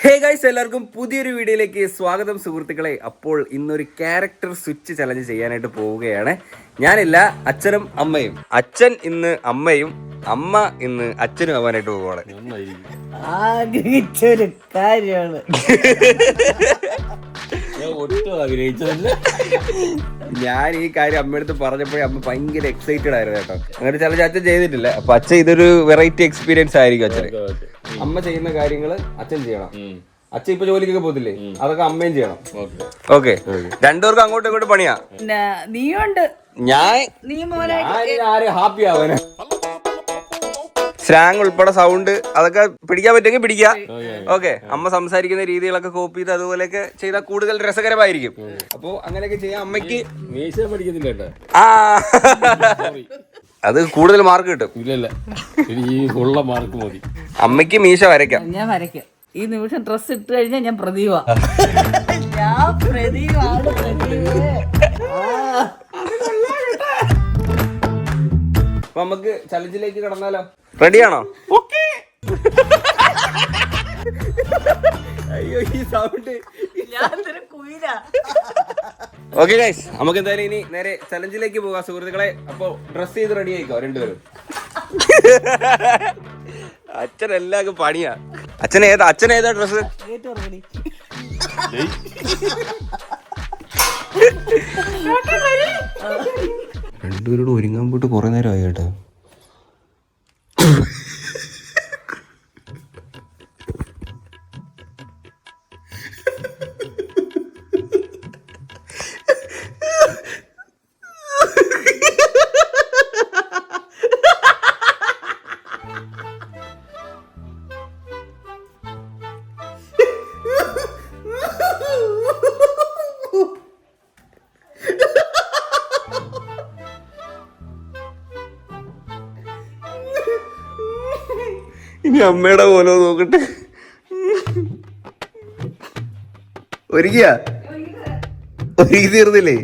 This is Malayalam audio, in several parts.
ഹേ ഗൈസ്, എല്ലാവർക്കും പുതിയൊരു വീഡിയോയിലേക്ക് സ്വാഗതം സുഹൃത്തുക്കളെ. അപ്പോൾ ഇന്നൊരു ക്യാരക്ടർ സ്വിച്ച് ചലഞ്ച് ചെയ്യാനായിട്ട് പോവുകയാണ്. ഞാനില്ല, അച്ഛനും അമ്മയും. അച്ഛൻ ഇന്ന് അമ്മയും, അമ്മ ഇന്ന് അച്ഛനും ആവാനായിട്ട് പോവുകയാണ്. ആഗ്രഹിച്ചൊരു കാര്യമാണ്. ഞാൻ ഈ കാര്യം അമ്മയടുത്ത് പറഞ്ഞപ്പോഴേ അമ്മ ഭയങ്കര എക്സൈറ്റഡ് ആയിരുന്നു കേട്ടോ. അങ്ങനെ ചലഞ്ച് അച്ഛൻ ചെയ്തിട്ടില്ല. അപ്പൊ അച്ഛൻ ഇതൊരു വെറൈറ്റി എക്സ്പീരിയൻസ് ആയിരിക്കും അച്ഛന്. അമ്മ ചെയ്യുന്ന കാര്യങ്ങള് അച്ഛൻ ചെയ്യണം. അച്ഛൻ ഇപ്പൊ ജോലിക്കൊക്കെ പോകത്തില്ലേ, അതൊക്കെ അമ്മയും ചെയ്യണം. ഓക്കെ, രണ്ടുപേർക്കും അങ്ങോട്ടും ഇങ്ങോട്ടും പണിയാ. നീയുണ്ട്, ആര് ഹാപ്പി ആവാന്. സ്ലാങ് ഉൾപ്പെടെ സൗണ്ട് അതൊക്കെ പിടിക്കാൻ പറ്റുമെങ്കിൽ പിടിക്കാം. ഓക്കെ, അമ്മ സംസാരിക്കുന്ന രീതികളൊക്കെ കോപ്പി ചെയ്ത് അതുപോലെയൊക്കെ ചെയ്താൽ കൂടുതൽ രസകരമായിരിക്കും. അപ്പൊ അങ്ങനെയൊക്കെ ചെയ്യാം. അമ്മയ്ക്ക് ആ അത് കൂടുതൽ മാർക്ക് കിട്ടും. അമ്മയ്ക്ക് മീശ വരയ്ക്കാം. ഞാൻ വരയ്ക്കാം. ഈ നിമിഷം ഡ്രസ് ഇട്ട് കഴിഞ്ഞാൽ ഞാൻ പ്രദീപ. ഞാൻ പ്രദീപാണ്. അപ്പൊ നമുക്ക് ചലഞ്ചിലേക്ക് കടന്നാലോ? റെഡിയാണോ? അയ്യോ, ഈ സൗണ്ട്. ഓക്കെ ഗൈസ്, നമുക്ക് എന്തായാലും ഇനി നേരെ ചലഞ്ചിലേക്ക് പോകാം സുഹൃത്തുക്കളെ. അപ്പൊ ഡ്രസ് ചെയ്ത് റെഡി ആയിക്കോ രണ്ടുപേരും. അച്ഛൻ എല്ലാവർക്കും പണിയാ. അച്ഛനേതാ ഡ്രസ്? രണ്ടുപേരോട് ഒരുങ്ങാൻ പോയിട്ട് കുറെ നേരമായി കേട്ടോ. ഇനി അമ്മയുടെ പോലെ നോക്കട്ടെ. ഒരുങ്ങി തീർന്നില്ലേ?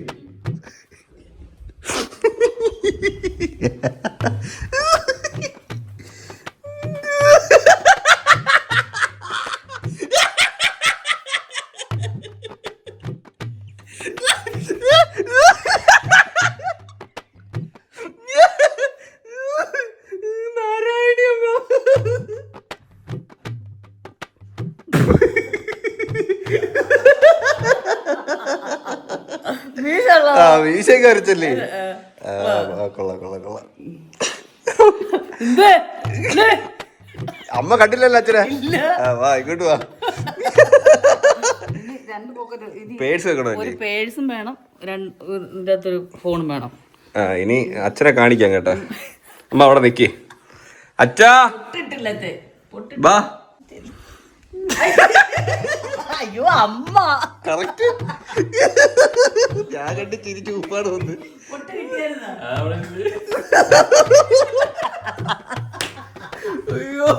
മീശയൊക്കെ വരച്ചല്ലേ? കൊള്ളാം. അമ്മ കണ്ടില്ലല്ലോ അച്ഛനെ. വാ ഇങ്ങോട്ട് വാ. പേഴ്സ് വെക്കണോ? പേഴ്സും വേണം, ഒരു ഫോണും വേണം. ഇനി അച്ഛനെ കാണിക്കാം കേട്ടോ. അമ്മ അവിടെ നിക്ക്. അച്ഛാ വാ. അയ്യോ അമ്മ, കറക്റ്റ്. ഞാൻ കണ്ട് ചിരിച്ചു ഉപ്പാട് വന്ന്. അയ്യോ,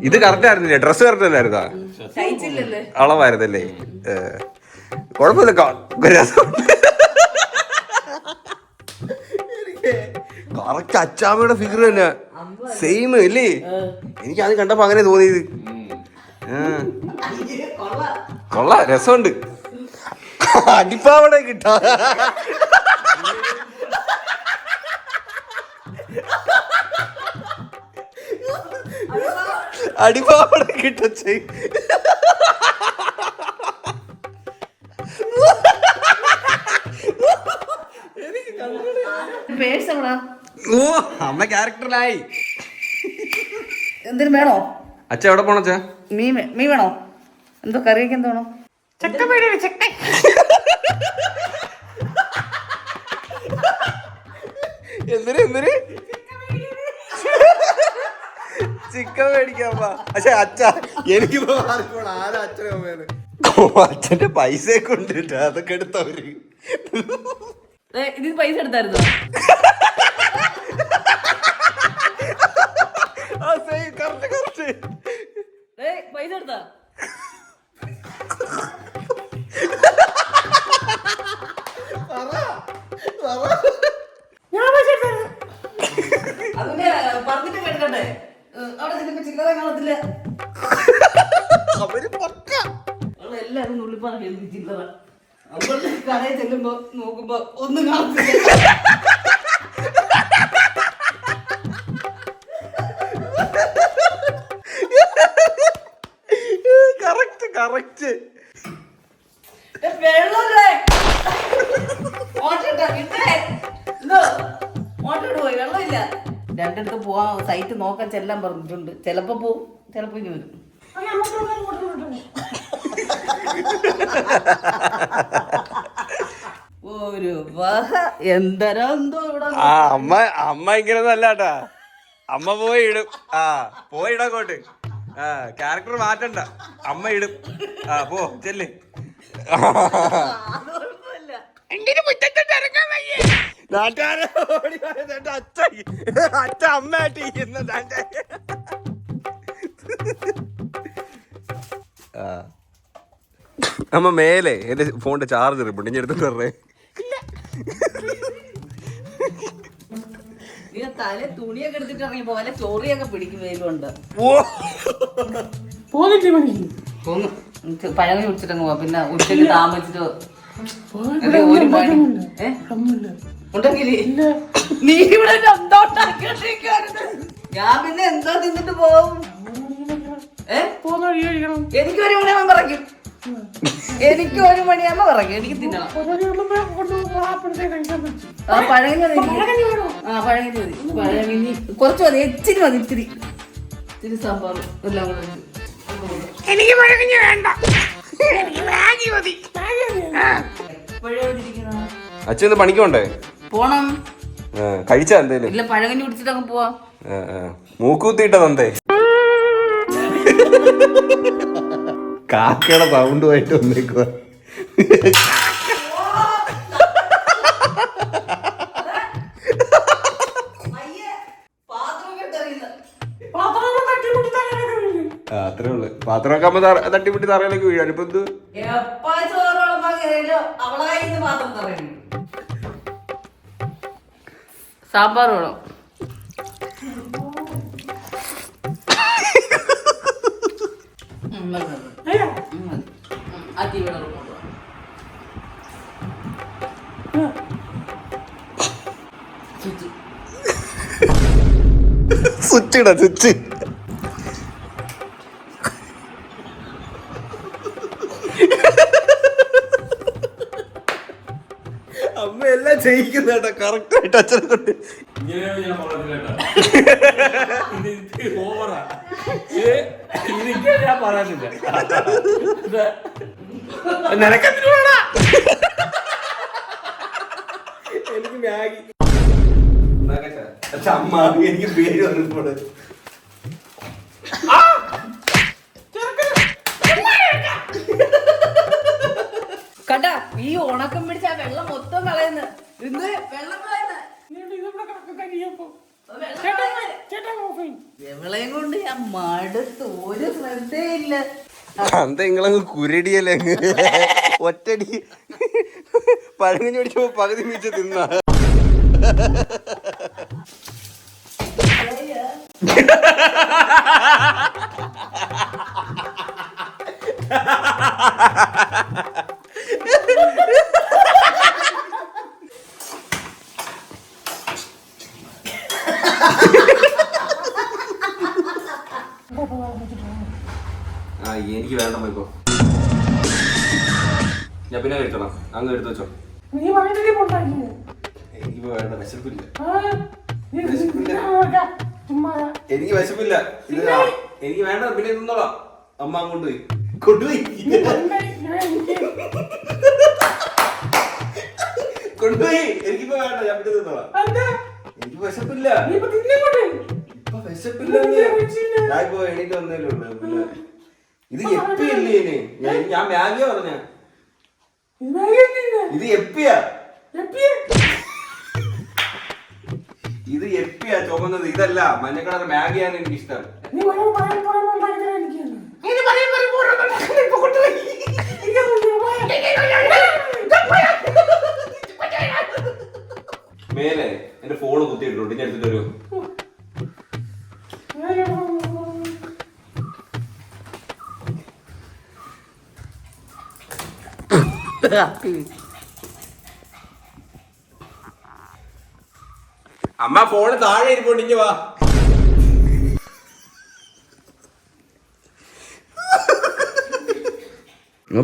ഇത് കറക്റ്റ് ആയിരുന്നില്ലേ? ഡ്രസ് കറക്റ്റ് അല്ലായിരുന്നാ? അളവായിരുന്നല്ലേ? കുഴപ്പമില്ല. കറക്റ്റ് അച്ചാമ്മയുടെ ഫിഗർ തന്നെ, സെയിം അല്ലേ? എനിക്ക് അത് കണ്ടപ്പോ അങ്ങനെ തോന്നിയത്. കൊള്ളാം, രസമുണ്ട്. അടിപ്പാവടെ കിട്ടാ. അടിപ്പാവട കിട്ടച്ചേ. ഓ, അമ്മ ക്യാരക്ടറിലായി. എന്തിനും വേണോ? അച്ഛ എവിടെ പോണ? അച്ഛാ മീൻ വേണോ? എന്തോ കറിയൊക്കെ എന്തോ വേണോ? എന്തിന് ചിക്കൻ മേടിക്കാം. പക്ഷെ അച്ഛ എനിക്കിപ്പോ ആരാ അച്ഛനെ? അച്ഛന്റെ പൈസയൊക്കെ ഉണ്ട്, അതൊക്കെ എടുത്തവര്. ഇതിന് പൈസ എടുത്തായിരുന്നു? പൈസ എടുത്താ? പറയും ചില്ലറ. അപ്പോൾ കടയിൽ ചെല്ലുമ്പോ നോക്കുമ്പോ ഒന്നും കാണത്തില്ല. കറക്റ്റ് വെള്ളമില്ലേ? മോട്ടറിട്ടോ കിട്ടേ? മോട്ടറിട്ട് പോയി, വെള്ളമില്ല. രണ്ടിടത്ത് പോവാൻ സൈറ്റ് നോക്കാൻ ചെല്ലാൻ പറഞ്ഞിട്ടുണ്ട്. ചിലപ്പോ പോവും, ചിലപ്പോ ഇനി വരും. ഒരു വഹ എന്തരോ എന്തോ ഇവിടെ. അമ്മ ഇങ്ങനൊന്നും അല്ലാട്ടാ. അമ്മ പോയി ഇടും. പോയി ഇടക്കോട്ട്. ക്യാരക്ടർ മാറ്റണ്ട, അമ്മ ഇടും. പോ ചെല്ല്. നാട്ടുകാരെ അച്ഛ അമ്മയായിട്ട് അമ്മ മേലെ എന്റെ ഫോണിന്റെ ചാർജർ ഇരിപ്പുണ്ട്, ഇനി എടുത്തിട്ട് പറഞ്ഞേ. തല തുണിയൊക്കെ എടുത്തിട്ട് ഇറങ്ങി പോലെ ചോറിയൊക്കെ പിടിക്കും വെയിലുണ്ട്. പഴങ്ങി കുടിച്ചിട്ടങ്ങ് പോവാ. പിന്നെ ഉച്ചക്ക് താമസിച്ചിട്ട് ഒരു മണി ഉണ്ടെങ്കിൽ നീ ഇവിടെ ഞാൻ പിന്നെ എന്തോ തിന്നിട്ട് പോവും. എനിക്ക് ഒരു മണിയാകുമ്പോ പറയും. എനിക്ക് ഒരു മണിയാകുമ്പോ പറയും. എനിക്ക് തിന്നണം. പഴങ്ങി മതി. പഴങ്ങി മതി. പഴങ്ങി കുറച്ച് മതി, ഇച്ചിരി മതി. ഇച്ചിരി സാമ്പാർ എല്ലാം കൂടെ. എനിക്ക് പഴങ്ങി വേണ്ട, മതി. അച്ഛൻ പണിക്കോണ്ടേ പോണം. കഴിച്ചാ എന്തേലും? ഇല്ല, പഴങ്ങഞ്ഞി കുടിച്ചിട്ടങ്ങ് പോവാ. മൂക്കുത്തിട്ട തന്തേ കാക്കയുടെ സൗണ്ടുമായിട്ട് വന്നേക്കുവാ. അത്രേ ഉള്ളു. പാത്രമൊക്കെ ആകുമ്പോ തട്ടിമുട്ടി തറയിലേക്ക് വീഴാൻ. ഇപ്പൊ എന്ത് സാമ്പാർ വേണം. സ്വിച്ച് ഇടാ, സ്വിച്ച്. അമ്മ എല്ലാം ചെയ്യിക്കുന്ന കേട്ടോ, കറക്റ്റ് ആയിട്ട് അച്ഛനെ കൊണ്ട്. ഞാൻ പറയാനില്ല. എനിക്ക് മാഗി അമ്മ എനിക്ക് പേര് വന്നപ്പോൾ കണ്ട ഈ ഉണക്കം പിടിച്ച വെള്ളം മൊത്തം കളയുന്നു. വെള്ളം വെള്ളയും കൊണ്ട് ഞാൻ മടുത്ത് ഒരു ശ്രദ്ധയില്ല. നിങ്ങളങ്ങ് കുരടിയല്ലേ, ഒറ്റടി പഴങ്ങഞ്ഞി പിടിച്ചപ്പോ പകുതി മീച്ച തിന്ന. എനിക്ക് വേണ്ട പോയിക്കോ, ഞാൻ പിന്നെ കഴിക്കണം. അങ്ങ് എടുത്തു വെച്ചോ. എനിക്കിപ്പോ വേണ്ട, വിശപ്പില്ല. എനിക്ക് വിശപ്പില്ല. ഇത് എനിക്ക് വേണ്ട, പിന്നെ തിന്നോളാം. അമ്മ കൊണ്ടുപോയി കൊണ്ടുപോയി കൊണ്ടുപോയി. എനിക്കിപ്പോ വേണ്ട, ഞാൻ പിന്നെ തിന്നോളാം. എനിക്ക് വിശപ്പില്ല, ഇപ്പൊ വിശപ്പില്ല. ഞാൻ ഇപ്പൊ എണീറ്റ് വന്നല്ലേ ഉള്ളു. ഇത് എപ്പിയല്ലേ? ഞാൻ മാഗിയ പറഞ്ഞ ഇത് എപ്പിയാ. ഇത് എപ്പിയാ ചുമന്നത്, ഇതല്ല മഞ്ഞ കളർ മാഗിയാണ് എനിക്ക് ഇഷ്ടം. മേലെ എന്റെ ഫോണ് കുത്തിയിട്ടുണ്ട്, ഞാൻ എടുത്തിട്ട് വരും. അമ്മ ഫോണ് താഴെ ഇരിപ്പോണ്ടിഞ്ഞു വാ.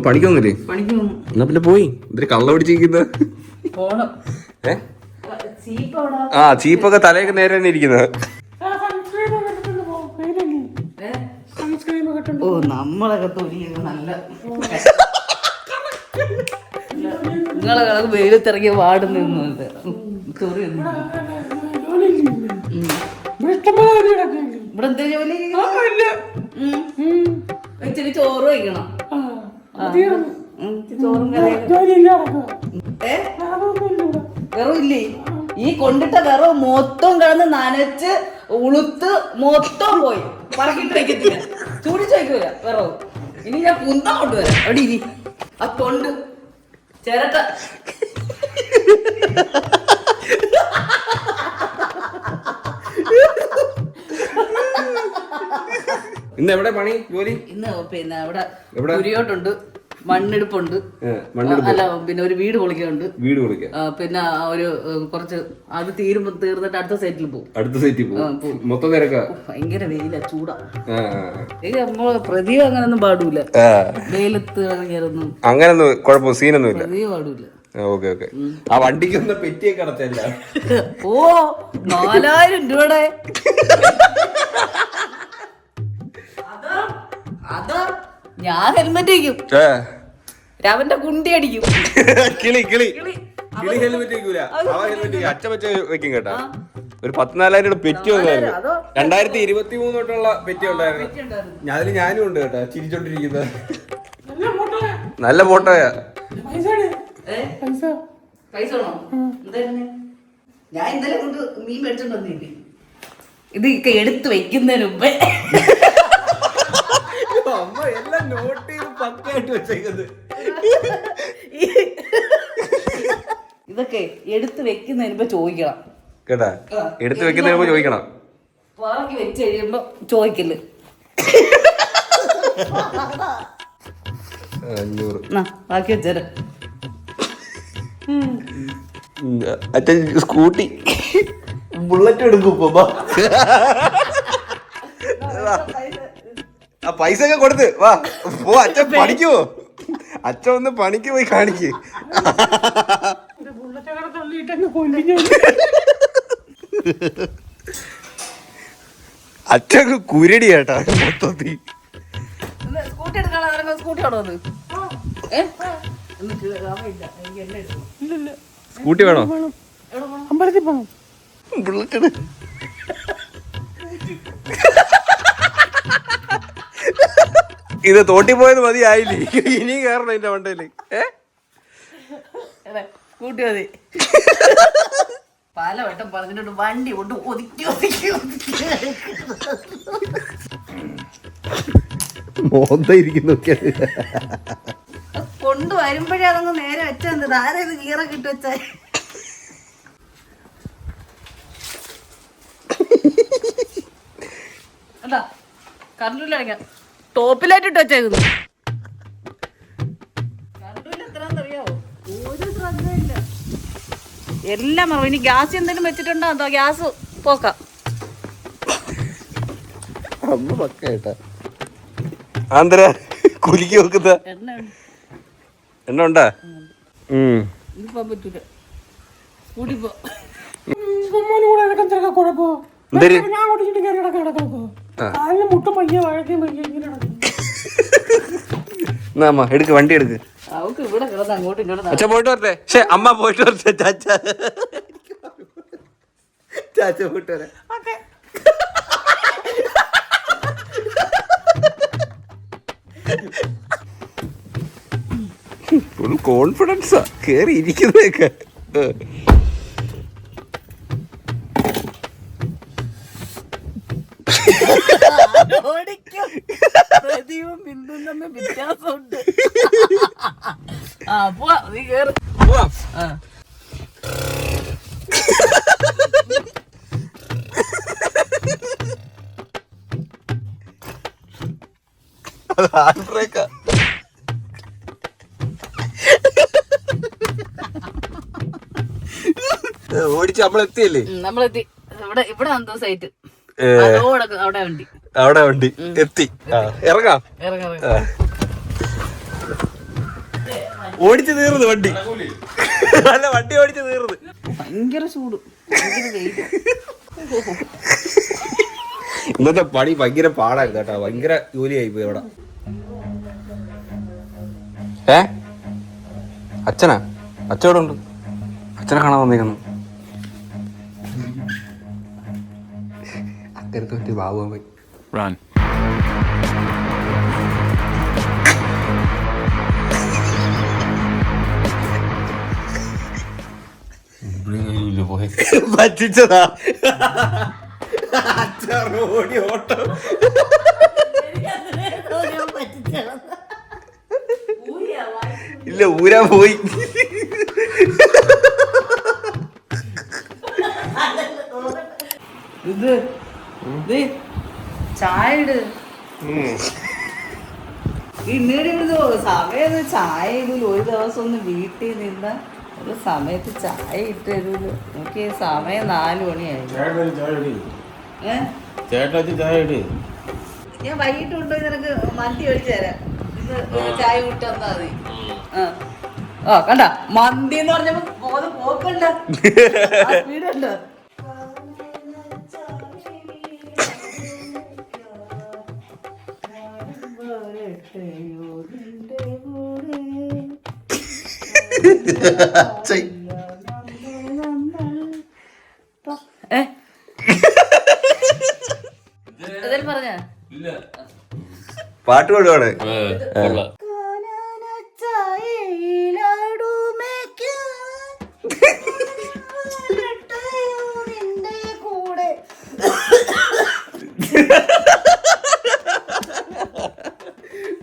പഠിക്കൊന്നുമില്ലേ? എന്നാ പിന്നെ പോയി എന്തൊരു കള്ള പിടിച്ചിരിക്കുന്നത്. ആ ചീപ്പൊക്കെ തലയൊക്കെ നേരെ തന്നെ ഇരിക്കുന്നത്. ഓ നമ്മളൊക്കെ തൊലിയൊക്കെ നല്ല നിങ്ങളെ കണക്ക് വെയിലത്തിറങ്ങിയ വാർഡ് നിന്നുണ്ട്. ഇവിടെ എന്താ ജോലി? ഇച്ചിരി ചോറ് വയ്ക്കണം. ചോറും വെറുമില്ലേ? ഈ കൊണ്ടിട്ട വിറവ് മൊത്തം കിടന്ന് നനച്ച് ഉളുത്ത് മൊത്തം പോയി. പറക്കിട്ട് വയ്ക്കത്തില്ല, ചൂടിച്ച് വയ്ക്കൂല വിറവ്. ഇനി ഞാൻ കുന്തം കൊണ്ടുവരാം. അവിടെ ഇനി ആ തൊണ്ട് ചിരട്ട ഇന്ന് എവിടെ പണി ജോലി? ഇന്ന് പിന്നെ അവിടെ കുരിയോട്ടുണ്ട്, മണ്ണെടുപ്പുണ്ട്, അല്ല പിന്നെ ഒരു വീട് പൊളിക്കുന്നുണ്ട്. പിന്നെ ഒരു കുറച്ച് അത് തീർന്നിട്ട് അടുത്ത സൈറ്റിൽ പോകും. മൊത്തം തിരക്കാ. ഭയങ്കര വെയില, ചൂടാ. നമ്മള് പ്രതിയും അങ്ങനൊന്നും പാടൂല. വെയിലത്ത് ഇറങ്ങിയാലൊന്നും അങ്ങനൊന്നും കുഴപ്പം സീനൊന്നും ഇല്ല. പ്രതിയും പാടൂല. ആ വണ്ടിക്കൊന്ന് പെറ്റിയൊക്കെ അടച്ചല്ല. ഓ 4000 രൂപയുടെ അതാ ഞാൻ ഹെൽമെറ്റ് വയ്ക്കും, രാവിലെ കുണ്ടി അടിക്കും. കിളി ഹെൽമെറ്റ് വെക്കൂല, അച്ഛൻ വെച്ച് വെക്കും കേട്ടാ. ഒരു 14,000 പെറ്റി വന്നായിരുന്നു. 2023 തൊട്ടുള്ള പെറ്റി ഉണ്ടായിരുന്നു. അതിൽ ഞാനും ഉണ്ട് കേട്ടാ, ചിരിച്ചോണ്ടിരിക്കുന്നത്. നല്ല ഫോട്ടോയാ. പൈസ വേണോ? ഞാൻ ഇന്നലെ കൊണ്ട് മീൻ മേടിച്ചോണ്ട് വന്നില്ലേ. ഇത് എടുത്ത് വെക്കുന്നതിന് മുമ്പേ അമ്മ എല്ലാം നോട്ട് ചെയ്ത് പക്കായിട്ട് വെച്ചേക്കുന്നത്. ഇതൊക്കെ എടുത്ത് വെക്കുന്നതിന് മുമ്പ് ചോദിക്കണം കേട്ടാ. എടുത്ത് വെക്കുന്നതിന് മുമ്പ് ചോദിക്കണം. പറക്കി വെച്ച് കഴിയുമ്പോ ചോദിക്കല്. 500 ബാക്കി വെച്ചേരാ. അച്ഛൻ സ്കൂട്ടി ബുള്ളറ്റ് എടുക്കും. ആ പൈസ ഒക്കെ കൊടുത്ത് വാ പോ. അച്ഛൻ പഠിക്കുവോ? അച്ഛൻ ഒന്ന് പണിക്ക് പോയി കാണിക്ക്. അച്ഛൻ കുരടി കേട്ടാ മൊത്തത്തിൽ. സ്കൂട്ടി എടുക്കാനുള്ള സ്കൂട്ടി ആണോ അത്? സ്കൂട്ടി വേണോ? അമ്പലത്തിൽ പോകണം. ബുള്ളറ്റ് ഇത് തോട്ടി പോയത് മതിയായില്ലേ? ഇനി കയറണം എന്റെ വണ്ടയില്. സ്കൂട്ടി മതി. പലവട്ടം പറഞ്ഞിട്ടുണ്ട് വണ്ടി കൊണ്ട് ഒതുക്കി കൊണ്ടുവരുമ്പോഴേ അതങ്ങ് നേരെ വെച്ചത്. ആരേത് ഗീറൊക്കെ ഇട്ട് വെച്ചാ അതാ കറണ്ടിലടങ്ങ ടോപ്പിലായിട്ട് ഇട്ട് വെച്ചേക്കുന്നു. കറണ്ടിൽ എത്രയാണെന്നറിയാവോ? ഒരു ശ്രദ്ധയില്ല. എല്ലാം മറവ്. ഇനി ഗ്യാസ് എന്തെങ്കിലും വെച്ചിട്ടുണ്ടോ എന്തോ? ഗ്യാസ് പോക്കാം. അമ്മ പക്കേട്ടാ ആന്തര കുലുക്കി വെക്കുന്ന എണ്ണ ഉണ്ടാ? ഇപ്പൊ പറ്റൂല. സ്കൂട്ടി പോ. എടുക്ക്, വണ്ടി എടുക്ക്. അവക്ക് ഇവിടെ കിടന്ന് അങ്ങോട്ടും ഇങ്ങോട്ടും. അച്ഛൻ പോയിട്ട് വരട്ടെ. അമ്മ പോയിട്ട് വരട്ടെ. ചാച്ച പോയിട്ട് വരാം. ഫുൾ കോൺഫിഡൻസാ കേറി ഇരിക്കുന്നതൊക്കെ. ബിന്ദുവും തമ്മിൽ വ്യത്യാസമുണ്ട്. പോവാ, നീ കേറ്. ഹാൻഡ് ബ്രേക്കാ. ഓടിച്ച് നമ്മളെത്തിയല്ലേ? നമ്മളെത്തി. ഇവിടെ എന്തോ സൈറ്റ് അവിടെ വണ്ടി, അവിടെ വണ്ടി എത്തി. ഇറങ്ങാം. ഓടിച്ചു തീർന്നു വണ്ടി. അല്ല, വണ്ടി ഓടിച്ചു തീർന്നു. ഭയങ്കര ചൂട്, ഇന്നത്തെ പണി ഭയങ്കര പാടായിരുന്നു കേട്ടോ. ഭയങ്കര ജോലിയായി പോയി അവിടെ. അച്ഛനാ? അച്ഛനോട് ഉണ്ട്. അച്ഛനെ കാണാൻ വന്നേക്കുന്നു. അക്കരത്ത് പറ്റി ബാബു പോയി. പറ്റിച്ചതാ ഓടി ഓട്ടം. ഇല്ല, ഊരാ പോയി. ഇത് ചായ ഇട്. ഇന്നീട് സമയം ചായ ഇടില്ല. ഒരു ദിവസം ഒന്ന് വീട്ടിൽ നിന്ന ഒരു സമയത്ത് ചായ ഇട്ട് തരൂല്ലോ. എനിക്ക് സമയം 4 മണിയായി. ഞാൻ വൈകിട്ട് കൊണ്ടുപോയി നിനക്ക് മന്തി ഒഴിച്ചു തരാം. ഇത് ചായ കൂട്ടി തന്നാ മതി. കണ്ട മന്തി എന്ന് പറഞ്ഞപ്പോ പോക്കണ്ട സ്പീഡുണ്ട്. പറഞ്ഞ പാട്ട് പാടുവാണ്.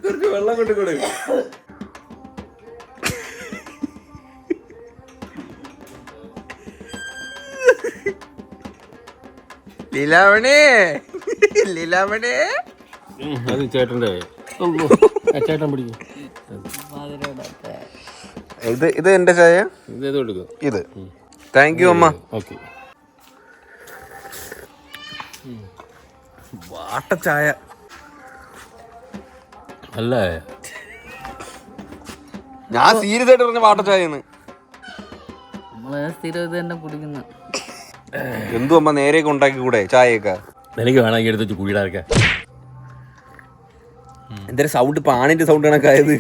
കുറച്ച് വെള്ളം കൊണ്ട് കൊടു. ലീലാമണി, ലീലാമണി. ചേട്ടൻ്റെ ചേട്ടൻ പിടിക്കും. ഇത് എന്റെ ചായ. ഇത് താങ്ക് യു അമ്മ. ഓക്കെ. വാട്ട ചായ അല്ലേ? ഞാൻ സീരിയസ് ആയിട്ട് പറഞ്ഞ വാട്ട ചായ. നമ്മള് സ്ഥിരം ഇത് തന്നെ കുടിക്കുന്ന. എന്തു അമ്മ നേരെയൊക്കെ ഉണ്ടാക്കി കൂടെ ചായയൊക്കെ? എനിക്ക് വേണമെങ്കിൽ എടുത്ത് വെച്ച് കുഴിയിടാർക്കാൻ. എന്തൊരു സൗണ്ട്, പാണിന്റെ സൗണ്ട് കണക്കായത്.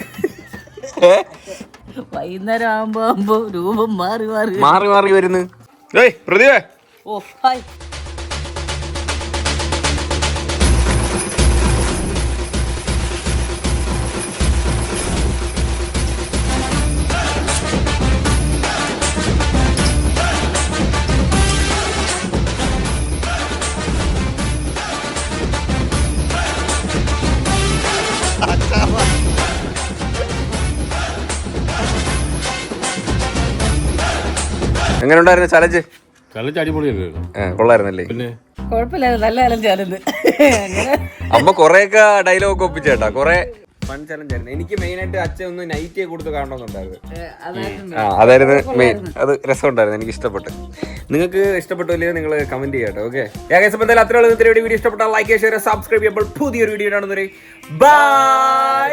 വൈകുന്നേരം ആകുമ്പോ രൂപം മാറി മാറി മാറി മാറി വരുന്നു. പ്രതിഭേ, ഓ ഹായ്. എങ്ങനെ ഉണ്ടായിരുന്നു ചലഞ്ച്? ചലഞ്ച് അടിപൊളിയല്ലേ? കൊള്ളായിരുന്നല്ലേ? പിന്നെ കുഴപ്പമില്ലായിരുന്നു, നല്ല ചലഞ്ചായിരുന്നു. അമ്മ കൊറേയൊക്കെ ഡയലോഗ് ഒപ്പിച്ചേട്ടാ, കൊറേ ഫൺ ചലഞ്ച് ആയിരുന്നു. എനിക്ക് മെയിൻ ആയിട്ട് അച്ഛൻ ഒന്ന് നൈറ്റിയെ കൊടുത്ത് കാണണമെന്നുണ്ടായിരുന്നു. അതായിരുന്നു മെയിൻ. അത് രസമുണ്ടായിരുന്നു, എനിക്ക് ഇഷ്ടപ്പെട്ടു. നിങ്ങൾക്ക് ഇഷ്ടപ്പെട്ടില്ലേ നിങ്ങൾ കമന്റ് ചെയ്യാട്ടോ. ഓക്കെ, എന്തായാലും അത്രയുള്ള വീഡിയോ ഇഷ്ടപ്പെട്ടാൽ ലൈക്ക്, ഷെയർ, സബ്സ്ക്രൈബ് ചെയ്യുമ്പോൾ പുതിയൊരു വീഡിയോ കാണുന്നവരെ ബൈ.